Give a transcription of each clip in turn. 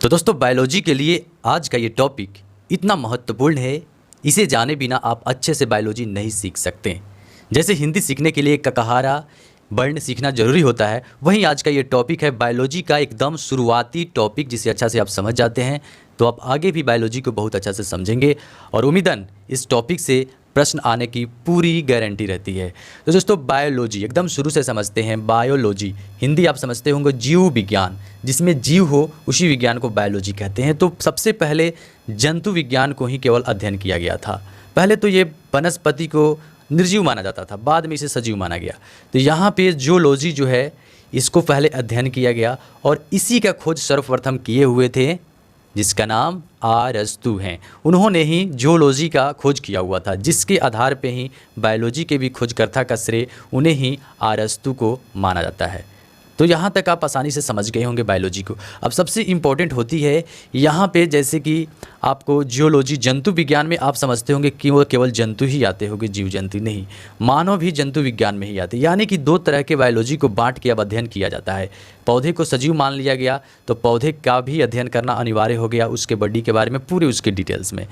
तो दोस्तों बायोलॉजी के लिए आज का ये टॉपिक इतना महत्वपूर्ण है, इसे जाने बिना आप अच्छे से बायोलॉजी नहीं सीख सकते। जैसे हिंदी सीखने के लिए ककहारा वर्ण सीखना ज़रूरी होता है, वहीं आज का ये टॉपिक है बायोलॉजी का एकदम शुरुआती टॉपिक, जिसे अच्छा से आप समझ जाते हैं तो आप आगे भी बायोलॉजी को बहुत अच्छा से समझेंगे और उम्मीदन इस टॉपिक से प्रश्न आने की पूरी गारंटी रहती है। तो दोस्तों बायोलॉजी एकदम शुरू से समझते हैं। बायोलॉजी हिंदी आप समझते होंगे जीव विज्ञान, जिसमें जीव हो उसी विज्ञान को बायोलॉजी कहते हैं। तो सबसे पहले जंतु विज्ञान को ही केवल अध्ययन किया गया था। पहले तो ये वनस्पति को निर्जीव माना जाता था, बाद में इसे सजीव माना गया। तो यहाँ पे जूलॉजी जो है इसको पहले अध्ययन किया गया और इसी का खोज सर्वप्रथम किए हुए थे जिसका नाम अरस्तु हैं। उन्होंने ही जूलॉजी का खोज किया हुआ था, जिसके आधार पे ही बायोलॉजी के भी खोजकर्ता का श्रेय उन्हें ही अरस्तु को माना जाता है। तो यहाँ तक आप आसानी से समझ गए होंगे बायोलॉजी को। अब सबसे इम्पोर्टेंट होती है यहाँ पे, जैसे कि आपको जियोलॉजी जंतु विज्ञान में आप समझते होंगे कि वो केवल जंतु ही आते होंगे, जीव जंतु नहीं, मानव भी जंतु विज्ञान में ही आते। यानी कि दो तरह के बायोलॉजी को बांट के अब अध्ययन किया जाता है। पौधे को सजीव मान लिया गया तो पौधे का भी अध्ययन करना अनिवार्य हो गया, उसके बॉडी के बारे में पूरे उसके डिटेल्स में।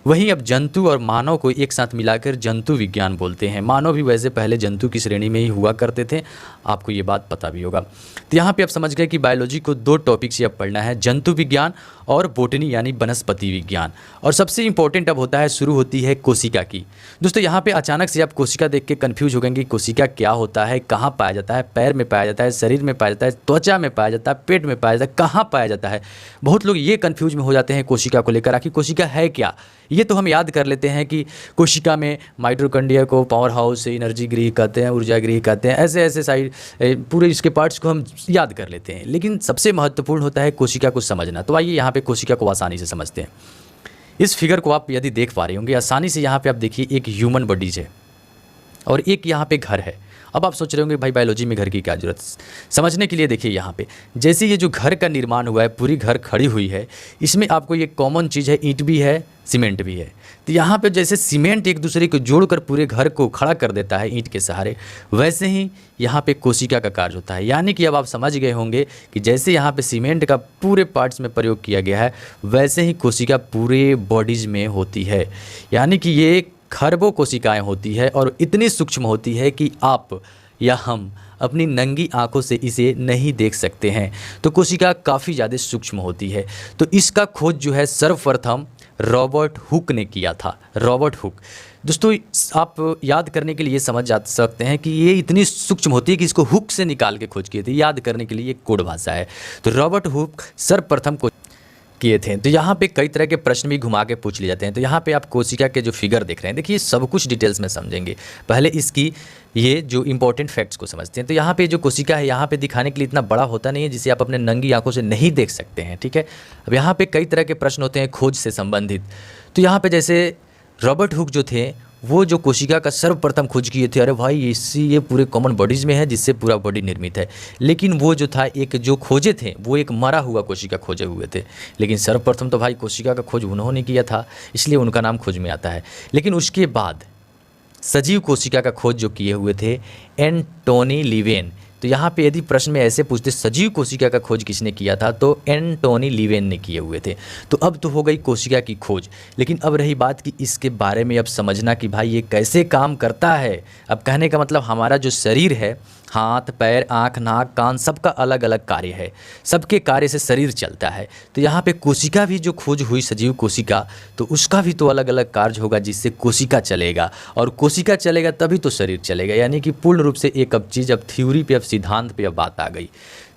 वहीं अब जंतु और मानव को एक साथ मिलाकर जंतु विज्ञान बोलते हैं। मानव भी वैसे पहले जंतु की श्रेणी में ही हुआ करते थे, आपको ये बात पता भी होगा। तो यहाँ पे आप समझ गए कि बायोलॉजी को दो टॉपिक से अब पढ़ना है, जंतु विज्ञान और बोटनी यानी वनस्पति विज्ञान। और सबसे इंपॉर्टेंट अब होता है, शुरू होती है कोशिका की। दोस्तों यहाँ पे अचानक से आप कोशिका देख के कन्फ्यूज हो गए कि कोशिका क्या होता है, कहाँ पाया जाता है, पैर में पाया जाता है, शरीर में पाया जाता है, त्वचा में पाया जाता है, पेट में पाया जाता है, कहाँ पाया जाता है। बहुत लोग ये कन्फ्यूज में हो जाते हैं कोशिका को लेकर। आखिर कोशिका है क्या, ये तो हम याद कर लेते हैं कि कोशिका में माइटोकॉन्ड्रिया को पावर हाउस, एनर्जी गृह कहते हैं, ऊर्जा गृह कहते हैं, ऐसे ऐसे साइड पूरे इसके पार्ट्स को हम याद कर लेते हैं। लेकिन सबसे महत्वपूर्ण होता है कोशिका को समझना। तो आइए यहाँ पे कोशिका को आसानी से समझते हैं। इस फिगर को आप यदि देख पा रहे होंगे आसानी से, यहाँ पे आप देखिए एक ह्यूमन बॉडीज है और एक यहाँ पे घर है। अब आप सोच रहे होंगे भाई बायोलॉजी में घर की क्या जरूरत। समझने के लिए देखिए यहाँ पे, जैसे ये जो घर का निर्माण हुआ है, पूरी घर खड़ी हुई है, इसमें आपको ये कॉमन चीज़ है, ईंट भी है, सीमेंट भी है। तो यहाँ पे जैसे सीमेंट एक दूसरे को जोड़कर पूरे घर को खड़ा कर देता है ईंट के सहारे, वैसे ही यहाँ पे कोशिका का कार्य होता है। यानी कि अब आप समझ गए होंगे कि जैसे यहाँ पे सीमेंट का पूरे पार्ट्स में प्रयोग किया गया है, वैसे ही कोशिका पूरे बॉडीज़ में होती है। यानी कि ये खरबों कोशिकाएं होती है और इतनी सूक्ष्म होती है कि आप या हम अपनी नंगी आंखों से इसे नहीं देख सकते हैं। तो कोशिका काफ़ी ज़्यादा सूक्ष्म होती है। तो इसका खोज जो है सर्वप्रथम रॉबर्ट हुक ने किया था। रॉबर्ट हुक, दोस्तों आप याद करने के लिए समझ जा सकते हैं कि ये इतनी सूक्ष्म होती है कि इसको हुक से निकाल के खोज किए थे। याद करने के लिए ये कोड भाषा है। तो रॉबर्ट हुक सर्वप्रथम को किए थे। तो यहाँ पे कई तरह के प्रश्न भी घुमा के पूछ लिए जाते हैं। तो यहाँ पे आप कोशिका के जो फिगर देख रहे हैं, देखिए सब कुछ डिटेल्स में समझेंगे। पहले इसकी ये जो इंपॉर्टेंट फैक्ट्स को समझते हैं। तो यहाँ पे जो कोशिका है, यहाँ पे दिखाने के लिए इतना बड़ा होता नहीं है जिसे आप अपने नंगी आंखों से नहीं देख सकते हैं, ठीक है। अब यहाँ पे कई तरह के प्रश्न होते हैं खोज से संबंधित। तो यहाँ पे जैसे रॉबर्ट हुक जो थे, वो जो कोशिका का सर्वप्रथम खोज किए थे, अरे भाई ये पूरे कॉमन बॉडीज़ में है जिससे पूरा बॉडी निर्मित है। लेकिन वो जो था, एक जो खोजे थे वो एक मरा हुआ कोशिका खोजे हुए थे। लेकिन सर्वप्रथम तो भाई कोशिका का खोज उन्होंने किया था, इसलिए उनका नाम खोज में आता है। लेकिन उसके बाद सजीव कोशिका का खोज जो किए हुए थे एंटोनी लीवेन। तो यहाँ पे यदि प्रश्न में ऐसे पूछते सजीव कोशिका का खोज किसने किया था, तो एंटोनी लीवेन ने किए हुए थे। तो अब तो हो गई कोशिका की खोज। लेकिन अब रही बात कि इसके बारे में अब समझना कि भाई ये कैसे काम करता है। अब कहने का मतलब हमारा जो शरीर है, हाथ, पैर, आँख, नाक, कान, सबका अलग अलग कार्य है, सबके कार्य से शरीर चलता है। तो यहाँ पे कोशिका भी जो खोज हुई सजीव कोशिका, तो उसका भी तो अलग अलग कार्य होगा जिससे कोशिका चलेगा, और कोशिका चलेगा तभी तो शरीर चलेगा। यानी कि पूर्ण रूप से एक अब चीज़, अब थ्योरी पे, अब सिद्धांत पे अब बात आ गई।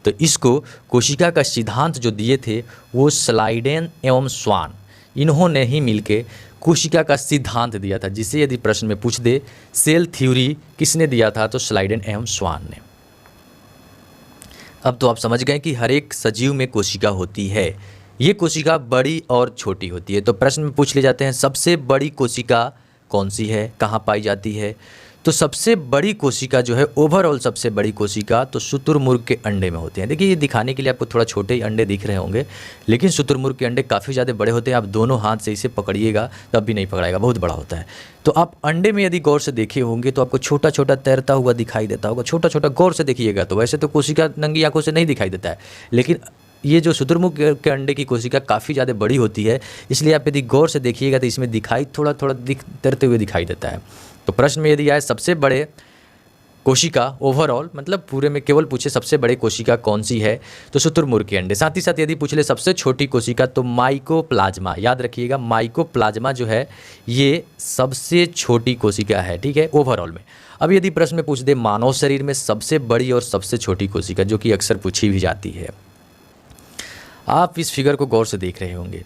तो इसको कोशिका का सिद्धांत जो दिए थे वो स्लाइडेन एवं स्वान, इन्होंने ही मिलके कोशिका का सिद्धांत दिया था, जिसे यदि प्रश्न में पूछ दे सेल थ्योरी किसने दिया था, तो स्लाइडेन एवं स्वान ने। अब तो आप समझ गए कि हर एक सजीव में कोशिका होती है। ये कोशिका बड़ी और छोटी होती है। तो प्रश्न में पूछ ले जाते हैं सबसे बड़ी कोशिका कौन सी है, कहाँ पाई जाती है। तो सबसे बड़ी कोशिका जो है, ओवरऑल सबसे बड़ी कोशिका तो शुतुरमुर्ग के अंडे में होते हैं। देखिए ये दिखाने के लिए आपको थोड़ा छोटे ही अंडे दिख रहे होंगे, लेकिन शुतुरमुर्ग के अंडे काफ़ी ज़्यादा बड़े होते हैं। आप दोनों हाथ से इसे पकड़िएगा तब भी नहीं पकड़ाएगा, बहुत बड़ा होता है। तो आप अंडे में यदि गौर से देखे होंगे तो आपको छोटा छोटा तैरता हुआ दिखाई देता होगा, छोटा छोटा गौर से देखिएगा तो। वैसे तो कोशिका नंगी आंखों से नहीं दिखाई देता है, लेकिन ये जो शुतुरमुर्ग के अंडे की कोशिका काफ़ी ज़्यादा बड़ी होती है, इसलिए आप यदि गौर से देखिएगा तो इसमें दिखाई थोड़ा थोड़ा तरते हुए दिखाई देता है। तो प्रश्न में यदि आए सबसे बड़े कोशिका ओवरऑल, मतलब पूरे में केवल पूछे सबसे बड़े कोशिका कौन सी है, तो शुतुरमुर्ग के अंडे। साथ ही साथ यदि पूछ ले सबसे छोटी कोशिका, तो माइकोप्लाज्मा। याद रखिएगा, माइकोप्लाज्मा जो है ये सबसे छोटी कोशिका है, ठीक है, ओवरऑल में। अब यदि प्रश्न में पूछ दे मानव शरीर में सबसे बड़ी और सबसे छोटी कोशिका, जो कि अक्सर पूछी भी जाती है, आप इस फिगर को गौर से देख रहे होंगे।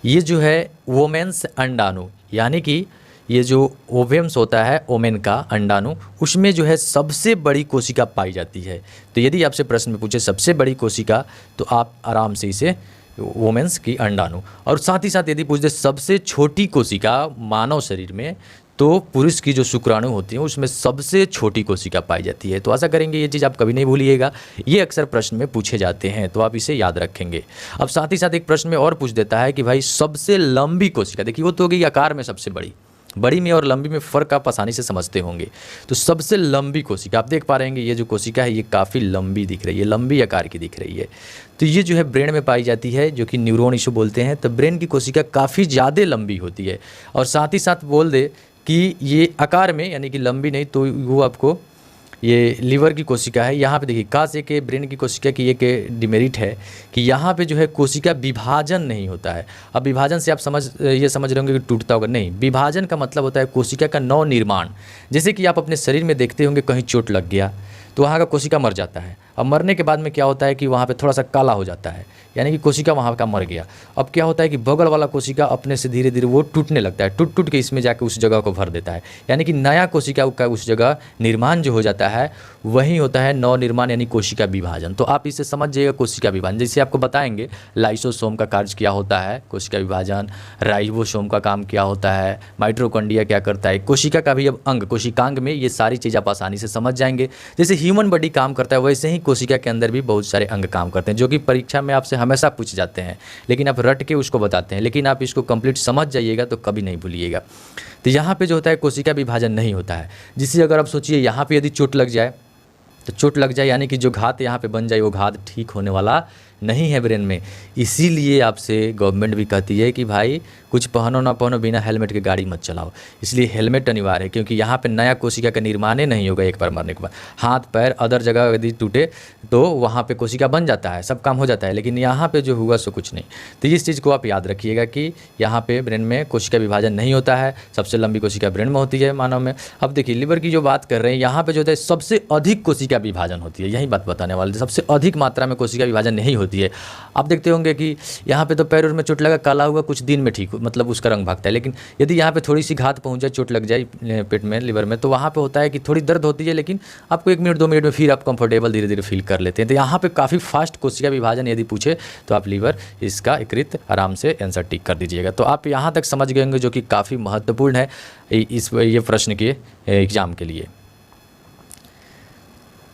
ये जो है वोमेन्स अंडाणु, यानी कि ये जो ओवेम्स होता है ओमेन का अंडाणु, उसमें जो है सबसे बड़ी कोशिका पाई जाती है। तो यदि आपसे प्रश्न में पूछे सबसे बड़ी कोशिका, तो आप आराम से इसे वोमेन्स की अंडाणु। और साथ ही साथ यदि पूछ दे सबसे छोटी कोशिका मानव शरीर में, तो पुरुष की जो शुक्राणु होती है उसमें सबसे छोटी कोशिका पाई जाती है। तो आशा करेंगे ये चीज़ आप कभी नहीं भूलिएगा, ये अक्सर प्रश्न में पूछे जाते हैं, तो आप इसे याद रखेंगे। अब साथ ही साथ एक प्रश्न में और पूछ देता है कि भाई सबसे लंबी कोशिका, देखिए वो तो हो गई आकार में सबसे बड़ी में और लंबी में फ़र्क आप आसानी से समझते होंगे। तो सबसे लंबी कोशिका आप देख पा रहे हैं, ये जो कोशिका है ये काफ़ी लंबी दिख रही है, लंबी आकार की दिख रही है। तो ये जो है ब्रेन में पाई जाती है, जो कि न्यूरॉन इशू बोलते हैं। तो ब्रेन की कोशिका काफ़ी ज़्यादा लंबी होती है। और साथ ही साथ बोल दे कि ये आकार में, यानी कि लंबी नहीं, तो वो आपको ये लीवर की कोशिका है। यहाँ पे देखिए खास एक ब्रेन की कोशिका की एक डिमेरिट है कि यहाँ पे जो है कोशिका विभाजन नहीं होता है। अब विभाजन से आप ये समझ रहे होंगे कि टूटता होगा, नहीं। विभाजन का मतलब होता है कोशिका का नव निर्माण। जैसे कि आप अपने शरीर में देखते होंगे कहीं चोट लग गया तो वहाँ का कोशिका मर जाता है। अब मरने के बाद में क्या होता है कि वहाँ पे थोड़ा सा काला हो जाता है, यानी कि कोशिका वहाँ का मर गया। अब क्या होता है कि बगल वाला कोशिका अपने से धीरे धीरे वो टूटने लगता है, टूट के इसमें जाके उस जगह को भर देता है, यानी कि नया कोशिका का उस जगह निर्माण जो हो जाता है वही होता है नव निर्माण, यानी कोशिका विभाजन। तो आप इसे समझ जाइएगा, कोशिका विभाजन। जैसे आपको बताएंगे लाइसोसोम का कार्य क्या होता है, कोशिका विभाजन, राइबोसोम का काम क्या होता है, माइटोकॉन्ड्रिया क्या करता है, कोशिका का भी अब अंग, कोशिकांग में ये सारी चीज़ आप आसानी से समझ जाएंगे। जैसे ह्यूमन बॉडी काम करता है वैसे ही कोशिका के अंदर भी बहुत सारे अंग काम करते हैं, जो कि परीक्षा में आपसे हमेशा पूछ जाते हैं, लेकिन आप रट के उसको बताते हैं, लेकिन आप इसको कंप्लीट समझ जाइएगा तो कभी नहीं भूलिएगा। तो यहाँ पे जो होता है कोशिका विभाजन नहीं होता है। जिससे अगर आप सोचिए यहाँ पे यदि चोट लग जाए, तो चोट लग जाए यानी कि जो घात यहाँ पे बन जाए वो घात ठीक होने वाला नहीं है ब्रेन में। इसीलिए आपसे गवर्नमेंट भी कहती है कि भाई कुछ पहनो ना पहनो, बिना हेलमेट के गाड़ी मत चलाओ। इसलिए हेलमेट अनिवार्य है, क्योंकि यहाँ पे नया कोशिका का निर्माण ही नहीं होगा एक बार मरने के बाद। हाथ पैर अदर जगह यदि टूटे तो वहाँ पे कोशिका बन जाता है, सब काम हो जाता है, लेकिन यहाँ पे जो हुआ सो कुछ नहीं। तो इस चीज़ को आप याद रखिएगा कि यहाँ पे ब्रेन में कोशिका विभाजन नहीं होता है। सबसे लंबी कोशिका ब्रेन में होती है मानव में। अब देखिए लिवर की जो बात कर रहे हैं, यहाँ पे जो होता है सबसे अधिक कोशिका विभाजन होती है, यही बात बताने वाले थे। सबसे अधिक मात्रा में कोशिका विभाजन नहीं होती है। आप देखते होंगे कि यहाँ पे तो पैर में चोट लगा, काला हुआ, कुछ दिन में ठीक हो, मतलब उसका रंग भागता है। लेकिन यदि यहाँ पे थोड़ी सी घात पहुँच जाए, चोट लग जाए पेट में, लिवर में, तो वहाँ पे होता है कि थोड़ी दर्द होती है, लेकिन आपको 1 मिनट 2 मिनट में फिर आप कंफर्टेबल धीरे धीरे फील कर लेते हैं। तो यहाँ पे काफ़ी फास्ट कोशिका विभाजन यदि पूछे तो आप लीवर इसका एकृत आराम से आंसर टिक कर दीजिएगा। तो आप यहाँ तक समझ गए होंगे, जो कि काफ़ी महत्वपूर्ण है ये प्रश्न के एग्जाम के लिए।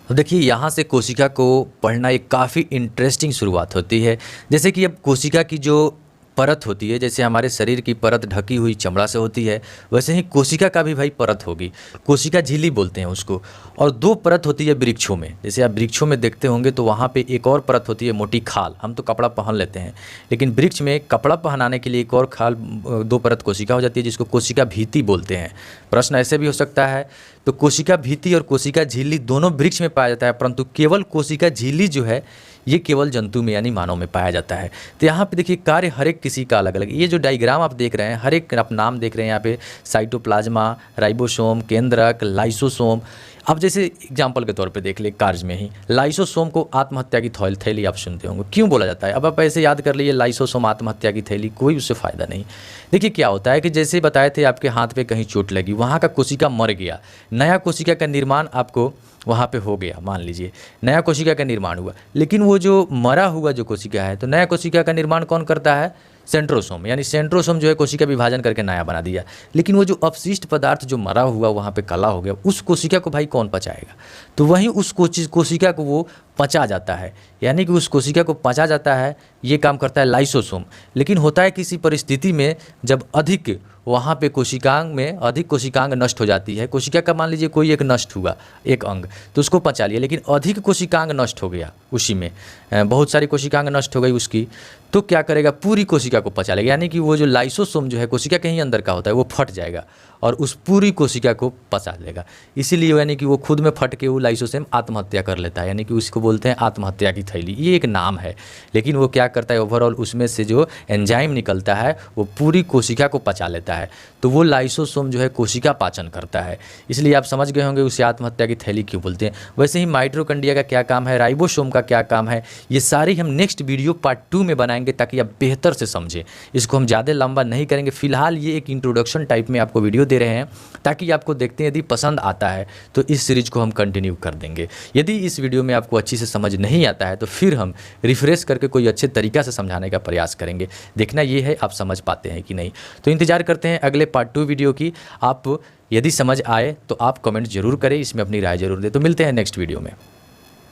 तो देखिए यहाँ से कोशिका को पढ़ना एक काफ़ी इंटरेस्टिंग शुरुआत होती है। जैसे कि अब कोशिका की जो परत होती है, जैसे हमारे शरीर की परत ढकी हुई चमड़ा से होती है, वैसे ही कोशिका का भी भाई परत होगी। कोशिका झिल्ली बोलते हैं उसको। और 2 परत होती है वृक्षों में। जैसे आप वृक्षों में देखते होंगे तो वहाँ पे एक और परत होती है, मोटी खाल। हम तो कपड़ा पहन लेते हैं, लेकिन वृक्ष में कपड़ा पहनाने के लिए एक और खाल 2 परत कोशिका हो जाती है, जिसको कोशिका भीति बोलते हैं। प्रश्न ऐसे भी हो सकता है। तो कोशिका भीति और कोशिका झिल्ली दोनों वृक्ष में पाया जाता है, परंतु केवल कोशिका झिल्ली जो है ये केवल जंतु में यानी मानव में पाया जाता है। तो यहाँ पे देखिए कार्य हर एक किसी का अलग अलग। ये जो डायग्राम आप देख रहे हैं, हर एक आप नाम देख रहे हैं यहाँ पे, साइटोप्लाज्मा, राइबोसोम, केंद्रक, लाइसोसोम। अब जैसे एग्जाम्पल के तौर पे देख ले, कार्य में ही लाइसोसोम को आत्महत्या की थैली आप सुनते होंगे। क्यों बोला जाता है? अब आप ऐसे याद कर लीजिए, लाइसोसोम आत्महत्या की थैली, कोई उससे फ़ायदा नहीं। देखिए क्या होता है कि जैसे बताए थे आपके हाथ पे कहीं चोट लगी, वहाँ का कोशिका मर गया, नया कोशिका का निर्माण आपको वहाँ पे हो गया। मान लीजिए नया कोशिका का निर्माण हुआ, लेकिन वो जो मरा हुआ जो कोशिका है, तो नया कोशिका का निर्माण कौन करता है? सेंट्रोसोम। यानी सेंट्रोसोम जो है कोशिका विभाजन करके नया बना दिया। लेकिन वो जो अपशिष्ट पदार्थ जो मरा हुआ वहाँ पे काला हो गया, उस कोशिका को भाई कौन पचाएगा? तो वहीं उस कोशिका को वो पचा जाता है, यानी कि उस कोशिका को पचा जाता है, ये काम करता है लाइसोसोम। लेकिन होता है किसी परिस्थिति में जब अधिक वहाँ पे कोशिकांग में अधिक कोशिकांग नष्ट हो जाती है, कोशिका का मान लीजिए कोई एक नष्ट हुआ एक अंग, तो उसको पचा लिया, लेकिन अधिक कोशिकांग नष्ट हो गया उसी में, बहुत सारी कोशिकांग नष्ट हो गई उसकी, तो क्या करेगा, पूरी कोशिका को पचा लेगा। यानी कि वो जो लाइसोसोम जो है कोशिका के ही अंदर का होता है, वो फट जाएगा और उस पूरी कोशिका को पचा लेगा। इसीलिए यानी कि वो खुद में फट के वो लाइसोसोम आत्महत्या कर लेता है, यानी कि उसको बोलते हैं आत्महत्या की थैली, ये एक नाम है। लेकिन वो क्या करता है, ओवरऑल उसमें से जो एंजाइम निकलता है वो पूरी कोशिका को पचा लेता है, तो वो लाइसोसोम जो है कोशिका पाचन करता है। इसलिए आप समझ गए होंगे उसे आत्महत्या की थैली क्यों बोलते हैं। वैसे ही माइटोकॉन्ड्रिया का क्या काम है, राइबोसोम का क्या काम है, ये सारी हम नेक्स्ट वीडियो पार्ट 2 में बनाएंगे ताकि आप बेहतर से समझें। इसको हम ज़्यादा लंबा नहीं करेंगे, फिलहाल ये एक इंट्रोडक्शन टाइप में आपको वीडियो दे रहे हैं ताकि आपको देखते हैं, यदि पसंद आता है तो इस सीरीज को हम कंटिन्यू कर देंगे। यदि इस वीडियो में आपको अच्छी से समझ नहीं आता है तो फिर हम रिफ्रेश करके कोई अच्छे तरीक़ा से समझाने का प्रयास करेंगे। देखना ये है आप समझ पाते हैं कि नहीं। तो इंतजार करते हैं अगले पार्ट 2 वीडियो की। आप यदि समझ आए तो आप कमेंट जरूर करें, इसमें अपनी राय जरूर दें। तो मिलते हैं नेक्स्ट वीडियो में।